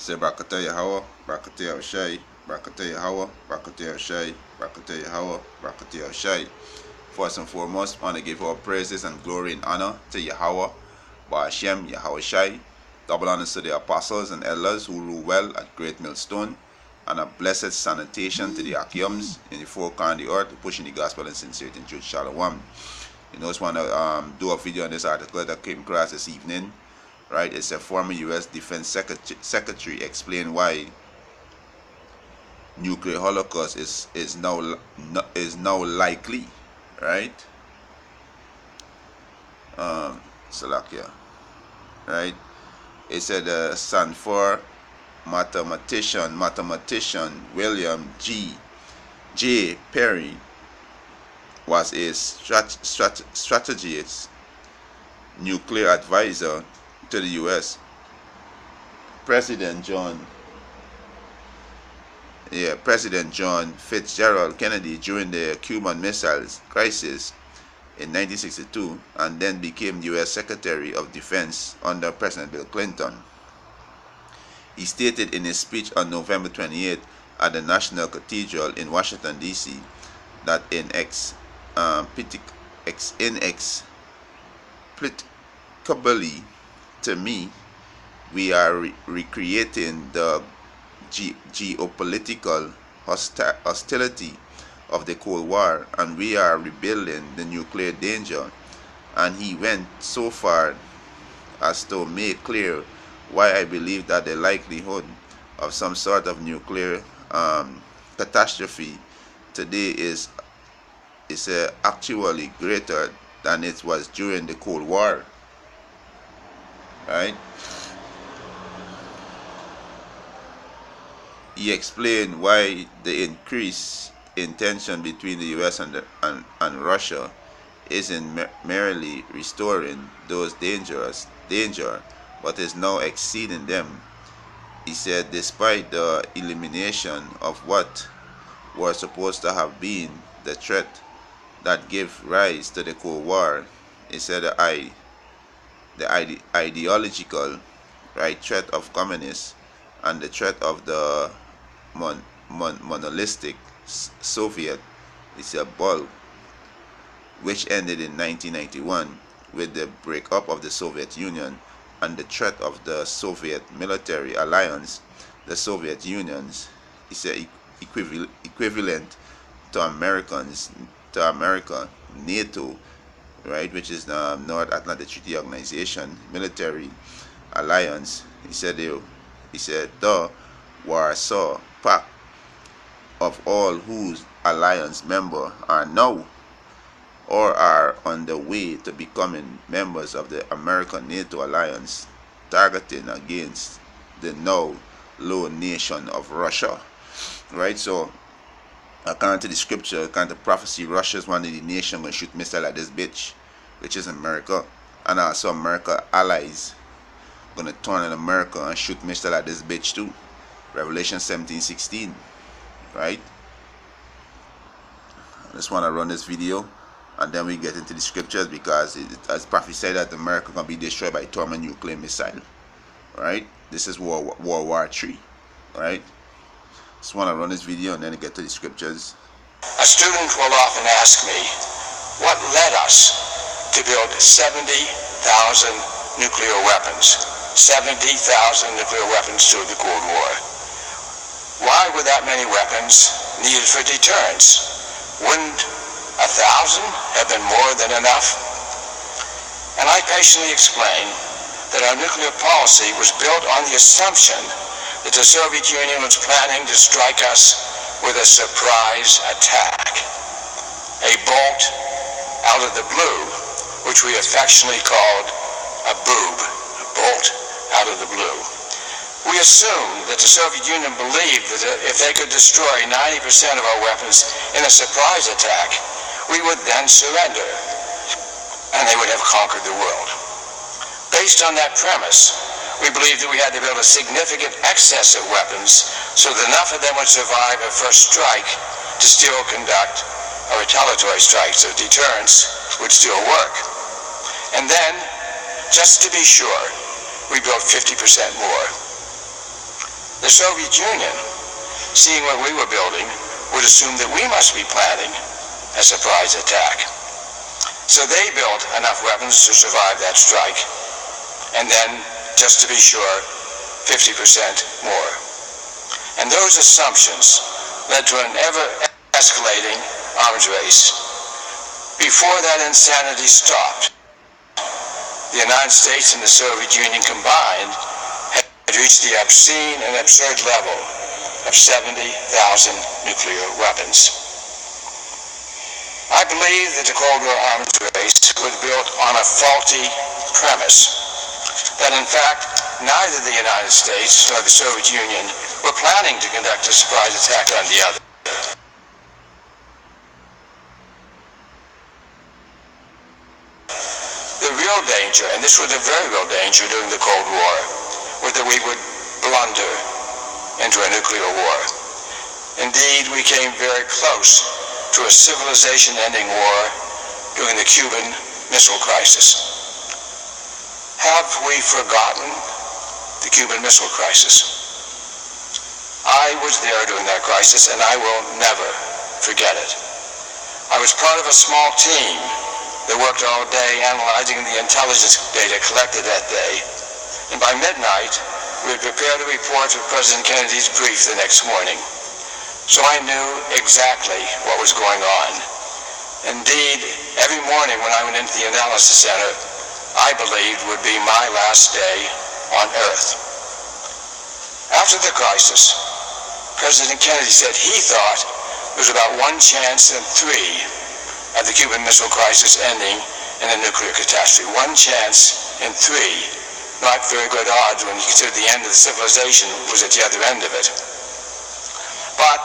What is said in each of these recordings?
Say Brakata Yahweh, Brakata Yahushai, Brakata Yahweh, Brakata Yahushai, Brakata Yahweh, Brakata Yahushai. First and foremost, I want to give all praises and glory and honor to Yahweh, Ba'ashem, Yahushai. Double honors to the apostles and elders who rule well at Great Millstone, and a blessed sanitation to the Akiums in the four corners of the earth, pushing the gospel and sincerity in truth. Shalom. You know, I just want to do a video on this article that came across this evening. Right, it's a former U.S. Defense Secretary explain why nuclear holocaust is now likely. Right, Salakia. Right, it said Stanford mathematician William J. Perry was a strategist, nuclear advisor to the U.S. President John Fitzgerald Kennedy during the Cuban Missile Crisis in 1962, and then became U.S. Secretary of Defense under President Bill Clinton. He stated in his speech on November 28 at the National Cathedral in Washington, D.C., that inexplicably to me, we are recreating the geopolitical hostility of the Cold War, and we are rebuilding the nuclear danger. And he went so far as to make clear why I believe that the likelihood of some sort of nuclear catastrophe today is actually greater than it was during the Cold War. Right? He explained why the increase in tension between the U.S. and Russia isn't merely restoring those danger, but is now exceeding them. He said, despite the elimination of what was supposed to have been the threat that gave rise to the Cold War, he said the ideological threat of communists and the threat of the monolithic Soviet is a bulk, which ended in 1991 with the breakup of the Soviet Union and the threat of the Soviet military alliance, the Soviet Unions, is equivalent to America, NATO, right, which is the North Atlantic Treaty Organization military alliance. He said the Warsaw Pact, of all whose alliance members are now or are on the way to becoming members of the American NATO alliance, targeting against the now low nation of Russia. Right, so according to the scripture, according to prophecy, Russia is one of the nations going to shoot missiles at this bitch, which is America, and also America allies going to turn on America and shoot missiles at this bitch too. Revelation 17:16. Right? I just want to run this video and then we get into the scriptures, because it has prophesied that America can be destroyed by thermonuclear missile. Right? This is World War III. Right? Just want to run this video and then get to the scriptures. A student will often ask me, what led us to build 70,000 nuclear weapons? 70,000 nuclear weapons during the Cold War. Why were that many weapons needed for deterrence? Wouldn't 1,000 have been more than enough? And I patiently explain that our nuclear policy was built on the assumption that the Soviet Union was planning to strike us with a surprise attack. A bolt out of the blue, which we affectionately called a boob. A bolt out of the blue. We assumed that the Soviet Union believed that if they could destroy 90% of our weapons in a surprise attack, we would then surrender, and they would have conquered the world. Based on that premise, we believed that we had to build a significant excess of weapons so that enough of them would survive a first strike to still conduct a retaliatory strike, so deterrence would still work. And then, just to be sure, we built 50% more. The Soviet Union, seeing what we were building, would assume that we must be planning a surprise attack. So they built enough weapons to survive that strike, and then, just to be sure, 50% more. And those assumptions led to an ever-escalating arms race. Before that insanity stopped, the United States and the Soviet Union combined had reached the obscene and absurd level of 70,000 nuclear weapons. I believe that the Cold War arms race was built on a faulty premise, that in fact neither the United States nor the Soviet Union were planning to conduct a surprise attack on the other. The real danger, and this was a very real danger during the Cold War, was that we would blunder into a nuclear war. Indeed, we came very close to a civilization-ending war during the Cuban Missile Crisis. Have we forgotten the Cuban Missile Crisis? I was there during that crisis, and I will never forget it. I was part of a small team that worked all day analyzing the intelligence data collected that day, and by midnight, we had prepared a report for President Kennedy's brief the next morning. So I knew exactly what was going on. Indeed, every morning when I went into the analysis center, I believed would be my last day on Earth. After the crisis, President Kennedy said he thought there was about 1 chance in 3 of the Cuban Missile Crisis ending in a nuclear catastrophe. 1 chance in 3. Not very good odds when you consider the end of the civilization was at the other end of it. But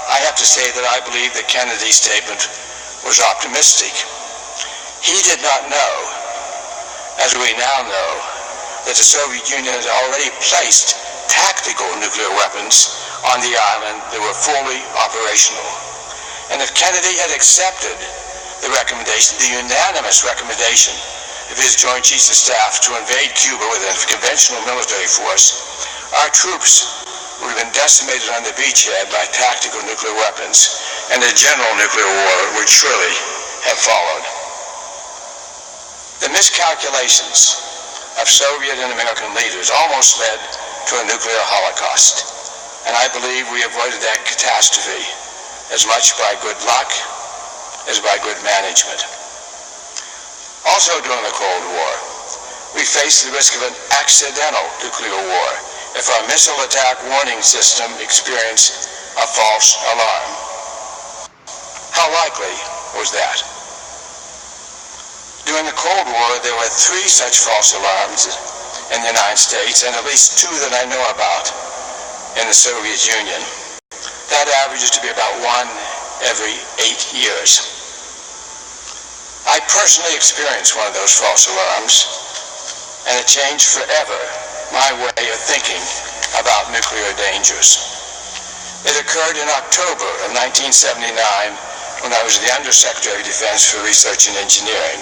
I have to say that I believe that Kennedy's statement was optimistic. He did not know, as we now know, that the Soviet Union had already placed tactical nuclear weapons on the island that were fully operational. And if Kennedy had accepted the recommendation, the unanimous recommendation of his Joint Chiefs of Staff to invade Cuba with a conventional military force, our troops would have been decimated on the beachhead by tactical nuclear weapons, and a general nuclear war would surely have followed. The miscalculations of Soviet and American leaders almost led to a nuclear holocaust, and I believe we avoided that catastrophe as much by good luck as by good management. Also during the Cold War, we faced the risk of an accidental nuclear war if our missile attack warning system experienced a false alarm. How likely was that? During the Cold War, there were 3 such false alarms in the United States, and at least 2 that I know about in the Soviet Union. That averages to be about 1 every 8 years. I personally experienced one of those false alarms, and it changed forever my way of thinking about nuclear dangers. It occurred in October of 1979 when I was the Undersecretary of Defense for Research and Engineering.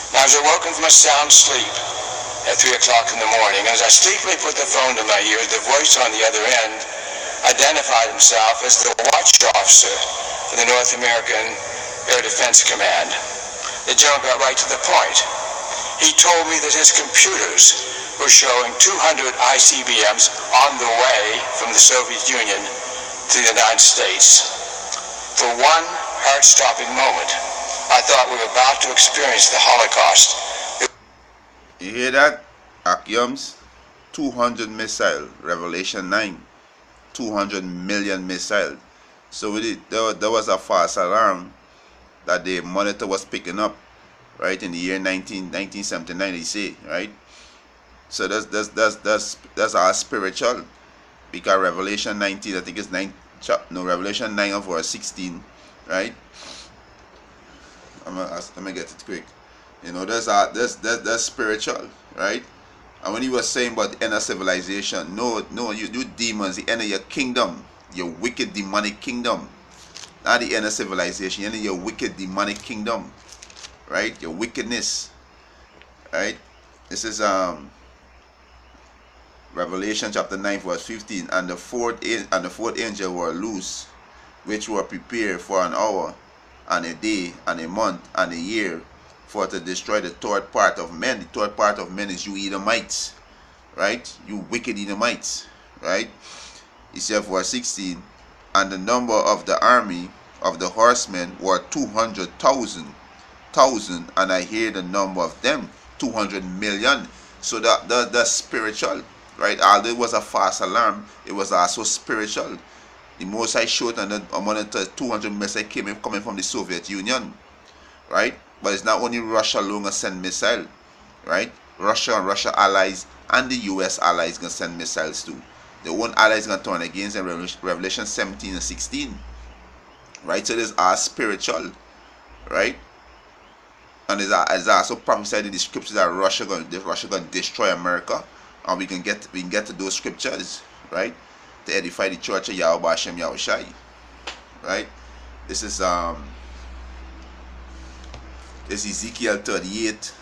And I was awoken from a sound sleep at 3 o'clock in the morning. As I sleepily put the phone to my ear, the voice on the other end identified himself as the watch officer for the North American Air Defense Command. The general got right to the point. He told me that his computers were showing 200 ICBMs on the way from the Soviet Union to the United States. For one heart-stopping moment, I thought we were about to experience the Holocaust. You hear that? Akyums? 200 missile. Revelation 9. 200 million missile. So there was a false alarm that the monitor was picking up, right, in the year 1979, they say, right? So that's our spiritual, because Revelation 19, I think it's Revelation 9 of verse 16, right? I'm gonna get it quick. You know, that's spiritual, right? And when he was saying about the end of civilization, no, you demons, the end of your kingdom, your wicked demonic kingdom, not the end of civilization, the end of your wicked demonic kingdom, right? Your wickedness, right? This is Revelation chapter 9 verse 15. And the fourth angel were loose, which were prepared for an hour, and a day, and a month, and a year, for to destroy the third part of men. The third part of men is you Edomites, right? You wicked Edomites, right? He said, verse 16, and the number of the army of the horsemen were 200,000, and I hear the number of them 200 million. So the spiritual, right? Although it was a false alarm, it was also spiritual. The Most I showed and the monitor 200 missiles coming from the Soviet Union, right? But it's not only Russia alone gonna send missile, right? Russia and Russia allies and the US allies gonna send missiles too. The one allies gonna turn against them. Revelation 17 and 16, right? So this are spiritual, right? And it's also prophesied in the scriptures that Russia gonna destroy America, and we can get to those scriptures, right? To edify the church of Yahweh Hashem Yahushai, right? This is Ezekiel 38.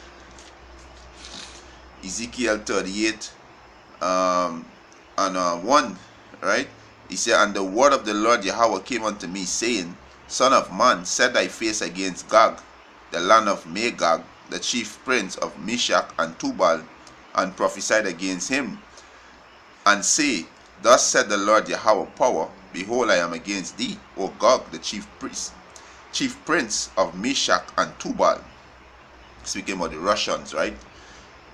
Ezekiel 38 and 1, right? He said, and the word of the Lord Yahweh came unto me, saying, Son of man, set thy face against Gog, the land of Magog, the chief prince of Meshach and Tubal, and prophesied against him, and say, Thus said the Lord Yahweh power, behold, I am against thee, O Gog, the chief prince of Meshach and Tubal. Speaking about the Russians, right?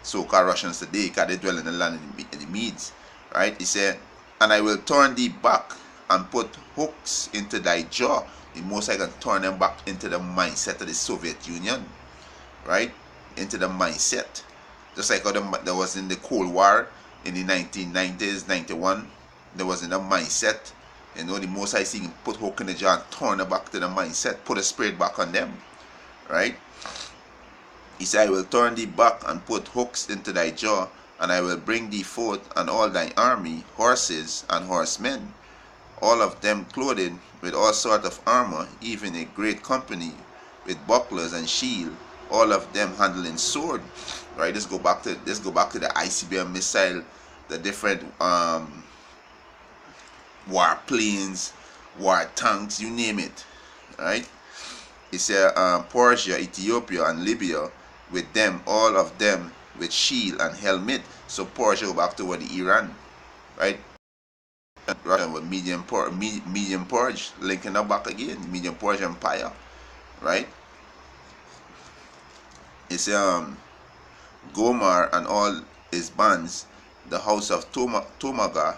So-called Russians today, because they dwell in the land in the Medes, right? He said, and I will turn thee back and put hooks into thy jaw. The Most I can turn them back into the mindset of the Soviet Union, right? Into the mindset. Just like how there was in the Cold War in the 1990s, 91, there was in the mindset. You know, the Most I see put hook in the jaw and turn it back to the mindset, put a spirit back on them, right? He said, I will turn thee back and put hooks into thy jaw, and I will bring thee forth and all thy army, horses and horsemen, all of them clothed with all sort of armor, even a great company with bucklers and shield, all of them handling sword. Right? Let's go back to the ICBM missile, the different war planes, war tanks, you name it. Right? He said Persia, Ethiopia, and Libya, with them, all of them with shield and helmet. So Persia go back to what the Iran, right? Russia with medium purge, linking up back again, medium purge empire, right? It's Gomar and all his bands, the house of Tomaga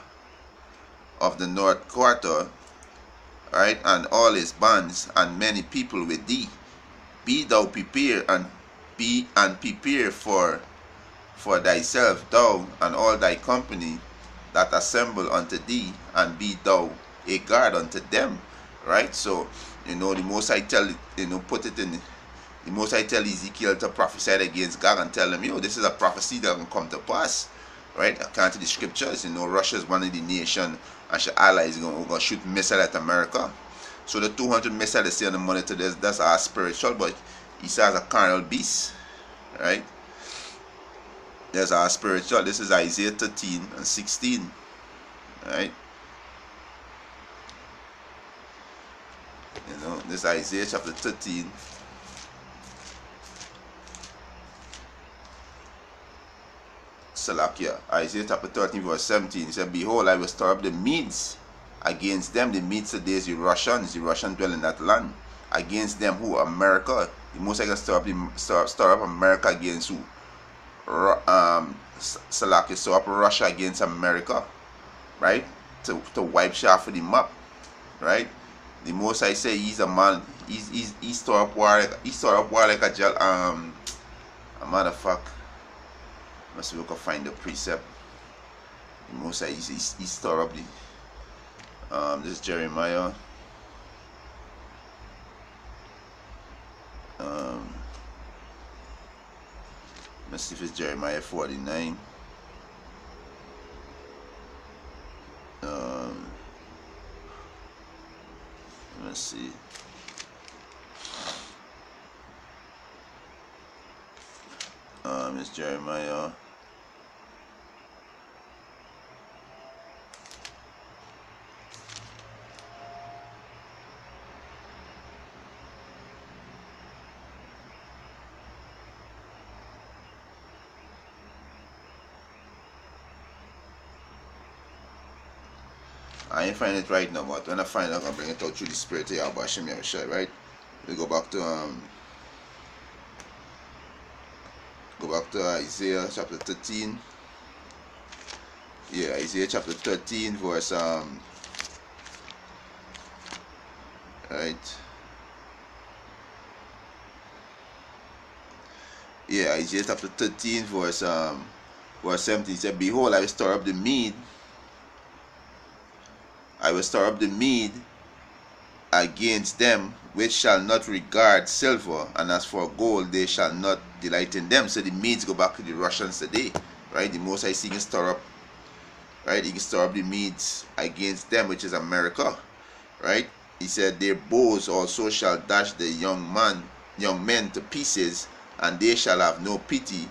of the north quarter, right, and all his bands and many people with thee. Be thou prepared and prepare for thyself, thou and all thy company that assemble unto thee, and be thou a guard unto them. Right? So, you know, the Most I tell, put it in, the Most I tell Ezekiel to prophesy against God and tell them, this is a prophecy that will come to pass. Right? According to the scriptures, Russia is one of the nations, and her allies are going to shoot missiles at America. So the 200 missiles they say on the monitor, that's our spiritual, but he says a carnal beast. Right? There's our spiritual. This is Isaiah 13 and 16. Right? This is Isaiah chapter 13. Salakia. Isaiah chapter 13 verse 17. He said, Behold, I will stir up the Medes against them. The Medes today is the Russians dwell in that land. Against them who? America. The Most I can stir up America against who? Salakia, so up Russia against America, right? To wipe Shah for the map, right? The Most I say he's a man. He stir up war like a motherfucker. Must we can find the precept. The Most I he stir up the this Jeremiah. Let's see if it's Jeremiah 49. Let's see. It's Jeremiah I ain't find it right now, but when I find it, I'm gonna bring it out through the Spirit of Yahweh Hashem Yahushai, right? We go back to Isaiah chapter 13. Yeah, Isaiah chapter 13 verse right. Yeah, Isaiah chapter 13 verse 17 said, behold, I will stir up the mead. I will stir up the mead against them which shall not regard silver, and as for gold, they shall not delight in them. So the Medes go back to the Russians today, right? The Most High can stir up, right? He can stir up the Medes against them, which is America, right? He said, their bows also shall dash the young men to pieces, and they shall have no pity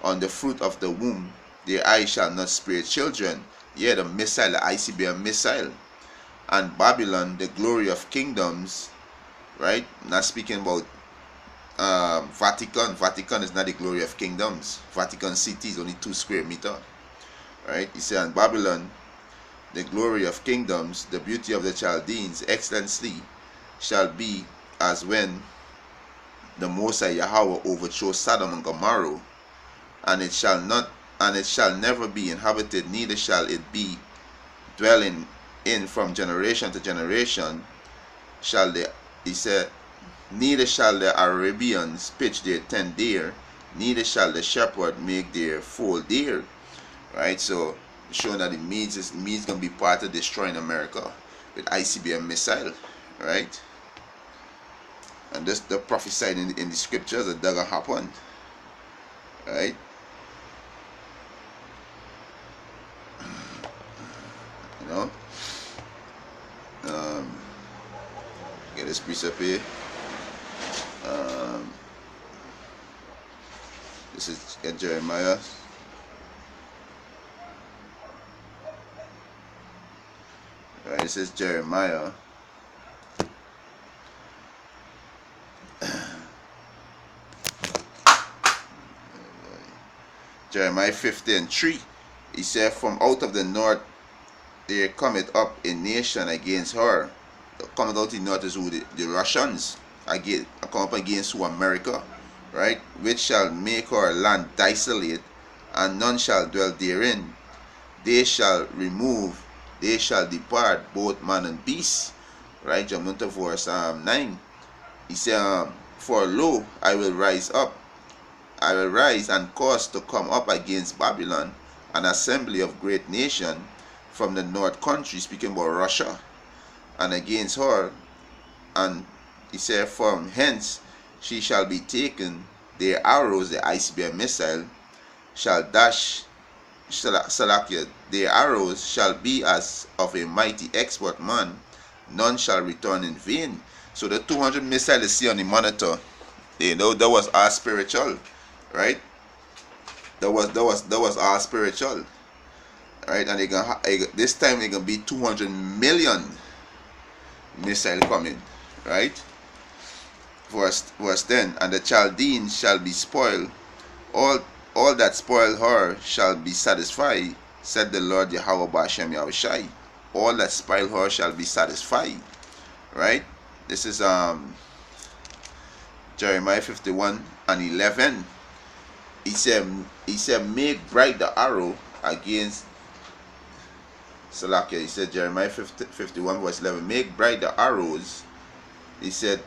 on the fruit of the womb. Their eyes shall not spare children. Yeah, the missile, the ICBM missile. And Babylon, the glory of kingdoms, right? Not speaking about Vatican. Vatican is not the glory of kingdoms. Vatican City is only 2 square meters, right? He said, and Babylon, the glory of kingdoms, the beauty of the Chaldeans, excellency shall be as when the Most High Yahweh overthrew Sodom and Gomorrah, and it shall never be inhabited, neither shall it be dwelling in from generation to generation. He said, neither shall the Arabians pitch their tent there, neither shall the shepherd make their fold there. Right? So showing that the Medes gonna be part of destroying America with ICBM missile, right? And this the prophesied in the scriptures that gonna happen, right? You know, get this precept here. This is Jeremiah. Right, this is Jeremiah. Jeremiah 50:3. He said, from out of the north there cometh up a nation against her. Coming out in the north is who? The Russians. Come up against who? America. Right? Which shall make her land desolate, and none shall dwell therein. They shall remove, they shall depart, both man and beast. Right? Jump into verse 9. He said, for lo, I will rise and cause to come up against Babylon an assembly of great nation from the north country, speaking about Russia, and against her, and he said, from hence she shall be taken, their arrows, the ICBM missile, shall dash, Salakia, their arrows shall be as of a mighty expert man, none shall return in vain. So the 200 missiles you see on the monitor, you know, that was our spiritual, right? That was our spiritual, right? And this time they're gonna be 200 million missile coming, right? Verse 10, and the Chaldeans shall be spoiled, all that spoil her shall be satisfied, said the Lord Yahweh Ba'ashem Yahushai. All that spoil her shall be satisfied, right? This is Jeremiah 51:11. He said, make bright the arrow against Salakia. He said, Jeremiah 51:11, make bright the arrows. He said,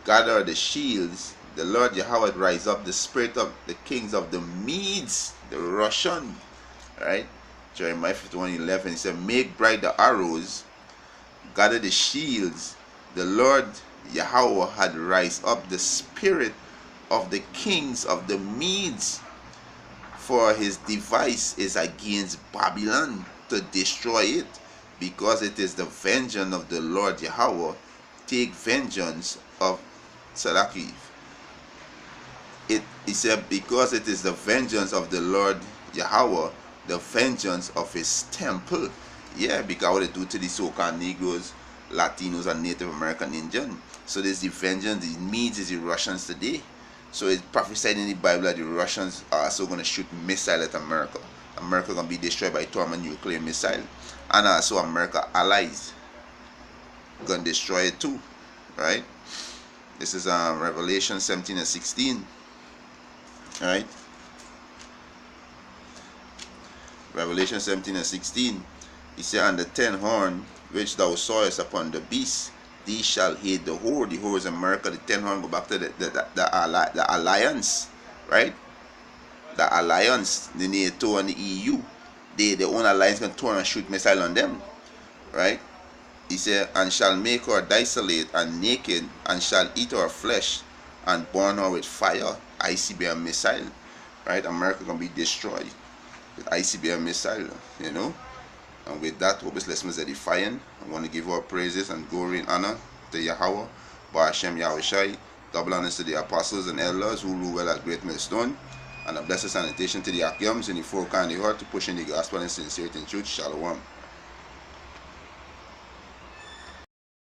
gather the shields. The Lord Yahweh rise up the spirit of the kings of the Medes, the Russian, right? Jeremiah 51:11. He said, make bright the arrows, gather the shields. The Lord Yahweh had rise up the spirit of the kings of the Medes, for his device is against Babylon to destroy it, because it is the vengeance of the Lord Yahweh. Take vengeance of Salaki. He said, because it is the vengeance of the Lord Yahweh, the vengeance of his temple. Yeah, because what they do to the so-called Negroes, Latinos, and Native American Indian. So there's the vengeance. The Medes is the Russians today. So it's prophesied in the Bible that the Russians are also going to shoot missiles at America. America gonna be destroyed by thermonuclear missile, and also America allies gonna destroy it too, right? This is Revelation 17 and 16, right? Revelation 17 and 16. He said, "And the 10 horn which thou sawest upon the beast, these shall hate the whore." The whore is America. The 10 horn go back to the alliance, right? The alliance, the NATO and the EU. Their own alliance can turn and shoot missile on them, right? He said, "And shall make her desolate and naked, and shall eat her flesh, and burn her with fire." ICBM missile, right? America gonna be destroyed with ICBM missile, you know. And with that, obviously, let's edifying. I want to give our praises and glory and honor to Yahweh, Bar Hashem Yahushai. Double honors to the apostles and elders who rule well at Great Millstone. And a blessed sanitation to the Akyams in the four kind of heart to push in the gospel and sincerity and truth. Shalom.